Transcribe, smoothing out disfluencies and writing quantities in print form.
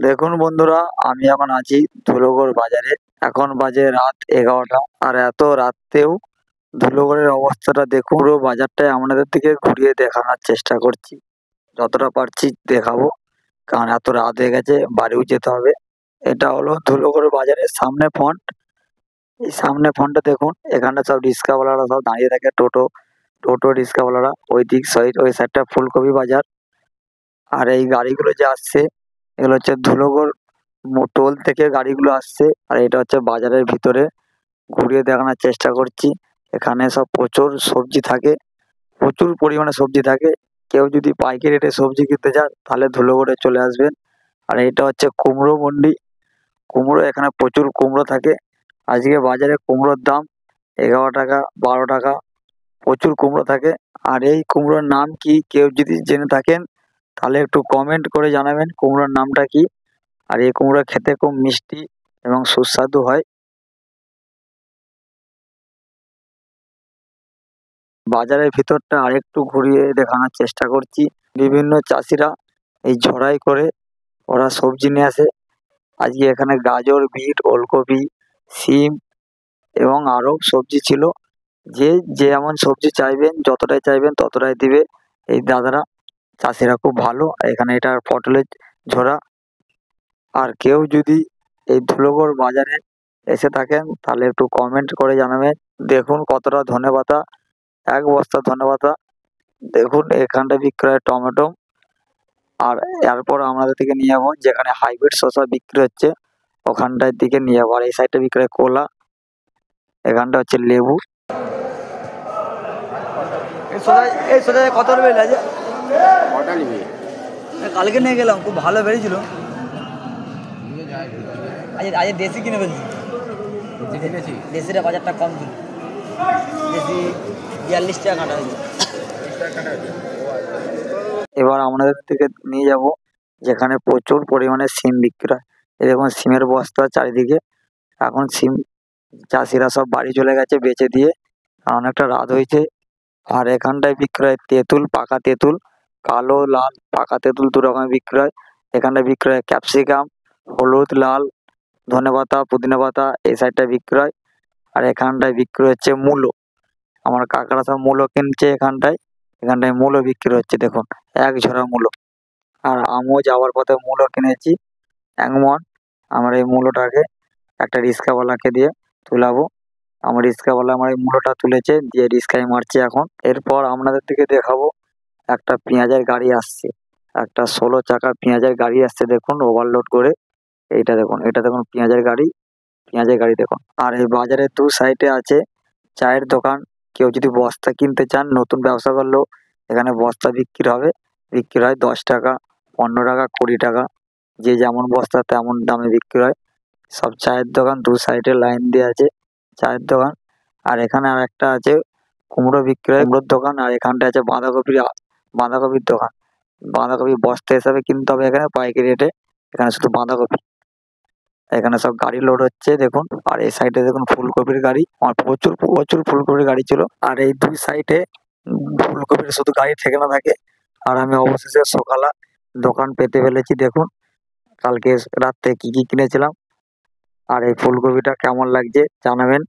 দেখুন বন্ধুরা, আমি এখন আছি ধুলোগড় বাজারে। এখন বাজে রাত 11টা। আর এত রাতেও ধুলোগড়ের অবস্থাটা দেখুন। পুরো বাজারটাই আপনাদের দিকে ঘুরিয়ে দেখানোর চেষ্টা করছি। যতটা পারছি দেখাবো, কারণ এত রাত হয়ে গেছে, বাড়িও যেতে হবে। এটা হলো ধুলোগড় বাজারের সামনে ফ্রন্ট। এই সামনে ফ্রন্টে দেখুন, এখানটা সব রিক্সাওয়ালারা সব দাঁড়িয়ে থাকে। টোটো রিক্সাওয়ালারা। ওই সাইডটা ফুলকপি বাজার। আর এই গাড়িগুলো যে আসছে, এগুলো হচ্ছে ধুলোগড় টোল থেকে গাড়িগুলো আসছে। আর এটা হচ্ছে বাজারের ভিতরে, ঘুরিয়ে দেখানোর চেষ্টা করছি। এখানে সব প্রচুর সবজি থাকে, প্রচুর পরিমাণে সবজি থাকে। কেউ যদি পাইকারি রেটে সবজি কিনতে চান তাহলে ধুলোগড়ে চলে আসবেন। আর এটা হচ্ছে কুমড়ো মন্ডি। কুমড়ো, এখানে প্রচুর কুমড়ো থাকে। আজকে বাজারে কুমড়োর দাম 11 টাকা, 12 টাকা। প্রচুর কুমড়ো থাকে। আর এই কুমড়োর নাম কি কেউ যদি জেনে থাকেন তাহলে একটু কমেন্ট করে জানাবেন কুমড়োর নামটা কি। আর এই কুমড়ো খেতে খুব মিষ্টি এবং সুস্বাদু হয়। বাজারের ভিতরটা আরেকটু ঘুরিয়ে দেখানোর চেষ্টা করছি। বিভিন্ন চাষিরা এই ঝড়াই করে ওরা সবজি নিয়ে আসে। আজকে এখানে গাজর, বিট, ওলকপি, সিম এবং আরও সবজি ছিল। যে যেমন সবজি চাইবেন, যতটাই চাইবেন ততটাই দিবে এই দাদারা। চাষিরা খুব ভালো। এখানে এটা পটলের ঝোড়া। আর কেউ যদি এই ধুলোগড় বাজারে এসে থাকেন তাহলে একটু কমেন্ট করে জানাবেন। দেখুন কতটা ধনেপাতা, এক বস্তা ধনেপাতা। দেখুন এখানটা বিক্রি হয় টমেটো। আর এরপর আমাদের থেকে নিয়ে যাবো যেখানে হাইব্রিড শসা বিক্রি হচ্ছে, ওখানটার দিকে নিয়ে যাবো। আর এই সাইডটা বিক্রি হয় কলা, এখানটা হচ্ছে লেবু। এই সোজা কত বেরিয়ে আছে? কটা নিবি? কালকে নিয়ে গেলাম, খুব ভালো বেরিয়েছিল। আজ দেশি কিনে ফেলছি। দেশিটা বাজারটা কম ছিল। দেশি 42 টাকা কাটা হয়েছে। এবার আমাদের থেকে নিয়ে যাব যেখানে প্রচুর পরিমাণে সিম বিক্রি হয়। এই দেখুন সিমের বস্তা চারিদিকে। এখন সিম চাষিরা সব বাড়ি চলে গেছে বেচে দিয়ে, অনেকটা রাত হয়েছে। আর এখানটায় বিক্রি হয় তেঁতুল, পাকা তেঁতুল, কালো লাল পাকা তেঁতুল দু রকমের বিক্রি হয়। এখানটায় বিক্রি হয় ক্যাপসিকাম, হলুদ, লাল, ধনেপাতা, পুদিনা পাতা এই সাইডটায় বিক্রি হয়। আর এখানটায় বিক্রি হচ্ছে মূলো। আমার কাকারা সব মূলো কিনছে এখানটায়। এখানটায় মূলো বিক্রি হচ্ছে দেখুন, এক ঝোড়া মূলো। আর আমিও যাওয়ার পথে মূলো কিনেছি 1 মণ। আমার এই মূলোটাকে একটা রিক্সাওয়ালাকে দিয়ে তুলাবো। আমার রিক্সাওয়ালা আমার এই মূলোটা তুলেছে, দিয়ে রিক্সায় মারছে এখন। এরপর আপনাদের দিকে দেখাবো একটা পেঁয়াজের গাড়ি আসছে। একটা 16 চাকার পেঁয়াজের গাড়ি আসছে দেখুন, ওভারলোড করে। এইটা দেখুন, এটা দেখুন পেঁয়াজের গাড়ি দেখুন। আর এই বাজারের দু সাইডে আছে চায়ের দোকান। কেউ যদি বস্তা কিনতে চান, নতুন ব্যবসা করলেও এখানে বস্তা বিক্রি হবে। বিক্রি হয় 10 টাকা, 15 টাকা, 20 টাকা। যে যেমন বস্তা তেমন দামে বিক্রি হয়। সব চায়ের দোকান, দু সাইডে লাইন দিয়ে আছে চায়ের দোকান। আর এখানে আর একটা আছে কুমড়ো বিক্রি হয়, কুমড়োর দোকান। আর এখানটা আছে বাঁধাকপির দোকান। বাঁধাকপি বস্তা হিসাবে কিনতে হবে এখানে পাইকারি রেটে। এখানে শুধু বাঁধাকপি। এখানে সব গাড়ি লোড হচ্ছে দেখুন। আর এই সাইডে দেখুন ফুলকপির গাড়ি। আমার প্রচুর প্রচুর ফুলকপির গাড়ি ছিল। আর এই দুই সাইডে ফুলকপির শুধু গাড়ি থেকে না থাকে। আর আমি অবশেষে সকালে দোকান পেতে ফেলেছি দেখুন। কালকে রাত্রে কি কি কিনেছিলাম। আর এই ফুলকপিটা কেমন লাগছে জানাবেন।